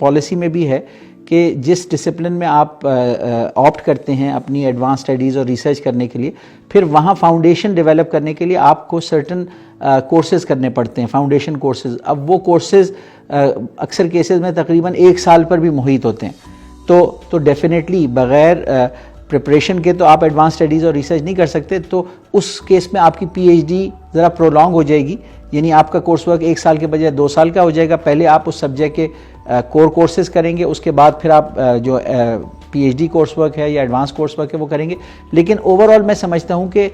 Policy میں بھی ہے کہ جس ڈسپلن میں آپ آپٹ کرتے ہیں اپنی ایڈوانس اسٹڈیز اور ریسرچ کرنے کے لیے، پھر وہاں فاؤنڈیشن ڈیولپ کرنے کے لیے آپ کو سرٹن کورسز کرنے پڑتے ہیں، فاؤنڈیشن کورسز. اب وہ کورسز اکثر کیسز میں تقریباً 1 سال پر بھی محیط ہوتے ہیں. تو ڈیفینیٹلی بغیر پریپریشن کے تو آپ ایڈوانس اسٹڈیز اور ریسرچ نہیں کر سکتے. تو اس کیس میں آپ کی پی ایچ ڈی ذرا پرولونگ ہو جائے گی، یعنی آپ کا کورس ورک 1 سال کے بجائے 2 سال کا ہو جائے گا. پہلے آپ اس سبجیکٹ کے کور کورسز کریں گے، اس کے بعد پھر آپ جو P H D course work ہے یا ایڈوانس کورس ورک ہے وہ کریں گے. لیکن اوور آل میں سمجھتا ہوں کہ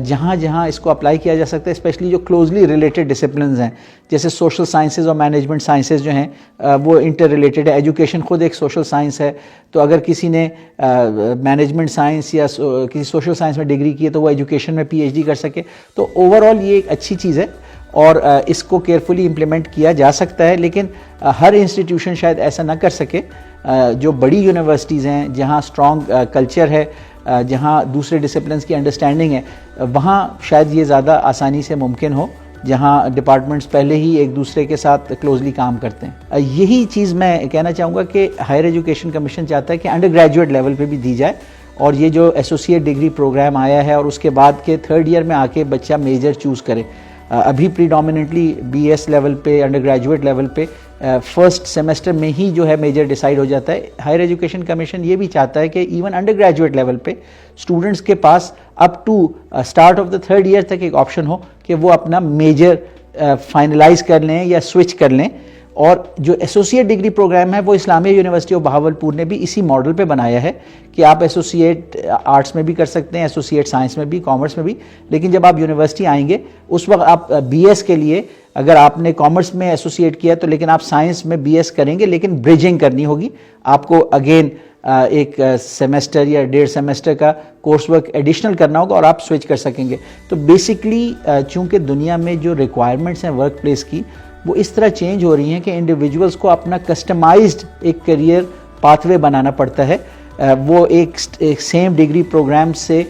جہاں جہاں اس کو اپلائی کیا جا سکتا ہے، اسپیشلی جو کلوزلی ریلیٹڈ ڈسپلنز ہیں جیسے سوشل سائنسز اور مینجمنٹ سائنسز جو ہیں وہ انٹر ریلیٹڈ ہے. ایجوکیشن خود ایک سوشل سائنس ہے، تو اگر کسی نے مینجمنٹ سائنس یا کسی سوشل سائنس میں ڈگری کی ہے تو وہ ایجوکیشن میں پی ایچ ڈی کر سکے. تو اوور آل یہ ایک اچھی چیز ہے اور اس کو کیئرفلی امپلیمنٹ کیا جا سکتا ہے. لیکن ہر انسٹیٹیوشن شاید ایسا نہ کر سکے. جو بڑی یونیورسٹیز ہیں جہاں اسٹرانگ کلچر ہے، جہاں دوسرے ڈسپلنس کی انڈرسٹینڈنگ ہے، وہاں شاید یہ زیادہ آسانی سے ممکن ہو، جہاں ڈپارٹمنٹس پہلے ہی ایک دوسرے کے ساتھ کلوزلی کام کرتے ہیں. یہی چیز میں کہنا چاہوں گا کہ ہائر ایجوکیشن کمیشن چاہتا ہے کہ انڈر گریجویٹ لیول پہ بھی دی جائے. اور یہ جو ایسوسیٹ ڈگری پروگرام آیا ہے اور اس کے بعد کے 3rd ایئر میں آ کے بچہ میجر چوز کرے. ابھی پریڈومیننٹلی بی ایس لیول پہ، انڈر گریجویٹ لیول پہ فرسٹ سیمسٹر میں ہی جو ہے میجر ڈیسائیڈ ہو جاتا ہے. ہائر ایجوکیشن کمیشن یہ بھی چاہتا ہے کہ ایون انڈر گریجویٹ لیول پہ اسٹوڈنٹس کے پاس up to start of the 3rd year تک ایک آپشن ہو کہ وہ اپنا میجر فائنلائز کر لیں یا سوئچ کر لیں. اور جو ایسوسیٹ ڈگری پروگرام ہے وہ اسلامیہ یونیورسٹی آف بہاولپور نے بھی اسی ماڈل پہ بنایا ہے کہ آپ ایسوسیٹ آرٹس میں بھی کر سکتے ہیں، ایسوسیٹ سائنس میں بھی، کامرس میں بھی. لیکن جب آپ یونیورسٹی آئیں گے اس وقت آپ بی ایس کے لیے اگر آپ نے کامرس میں ایسوسیٹ کیا تو لیکن آپ سائنس میں بی ایس کریں گے، لیکن بریجنگ کرنی ہوگی. آپ کو اگین ایک سیمسٹر یا 1.5 سیمسٹر کا کورس ورک ایڈیشنل کرنا ہوگا اور آپ سوئچ کر سکیں گے. تو بیسکلی چونکہ دنیا میں جو ریکوائرمنٹس ہیں ورک پلیس کی وہ اس طرح چینج ہو رہی ہیں کہ انڈیویجولس کو اپنا کسٹمائزڈ ایک کیریئر پاتھ وے بنانا پڑتا ہے. وہ ایک سیم ڈگری پروگرام سے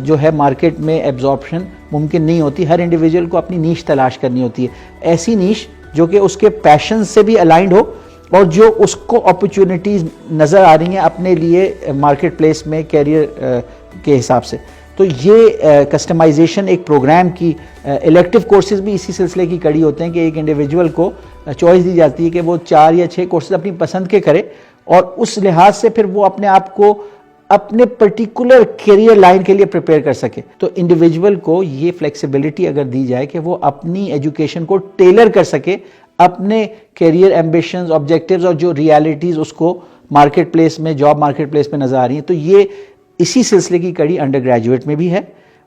جو ہے مارکیٹ میں ایبزارپشن ممکن نہیں ہوتی. ہر انڈیویجول کو اپنی نیش تلاش کرنی ہوتی ہے، ایسی نیش جو کہ اس کے پیشن سے بھی الائنڈ ہو اور جو اس کو اپرچونیٹیز نظر آ رہی ہیں اپنے لیے مارکیٹ پلیس میں کیریئر کے حساب سے. تو یہ کسٹمائزیشن ایک پروگرام کی الیکٹیو کورسز بھی اسی سلسلے کی کڑی ہوتے ہیں کہ ایک انڈیویجول کو چوائس دی جاتی ہے کہ وہ 4 یا 6 کورسز اپنی پسند کے کرے اور اس لحاظ سے پھر وہ اپنے آپ کو اپنے پرٹیکولر کیریئر لائن کے لیے پریپیئر کر سکے. تو انڈیویجول کو یہ فلیکسیبلٹی اگر دی جائے کہ وہ اپنی ایجوکیشن کو ٹیلر کر سکے اپنے کیریئر ایمبیشنز، آبجیکٹیوز اور جو ریالٹیز اس کو مارکیٹ پلیس میں، جاب مارکیٹ پلیس میں نظر آ رہی ہیں. تو یہ اسی سلسلے کی کڑی انڈر گریجویٹ میں بھی ہے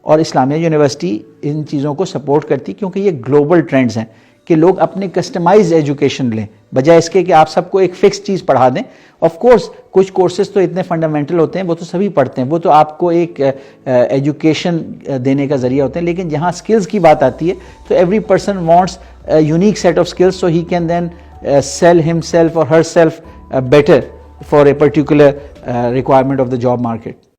اور اسلامیہ یونیورسٹی ان چیزوں کو سپورٹ کرتی کیونکہ یہ گلوبل ٹرینڈز ہیں کہ لوگ اپنے کسٹمائز ایجوکیشن لیں بجائے اس کے کہ آپ سب کو ایک فکس چیز پڑھا دیں. آف کورس کچھ کورسز تو اتنے فنڈامنٹل ہوتے ہیں، وہ تو سبھی پڑھتے ہیں، وہ تو آپ کو ایک ایجوکیشن دینے کا ذریعہ ہوتے ہیں. لیکن جہاں سکلز کی بات آتی ہے تو every person wants unique set of skills so he can then sell himself or herself better for a particular requirement of the job market.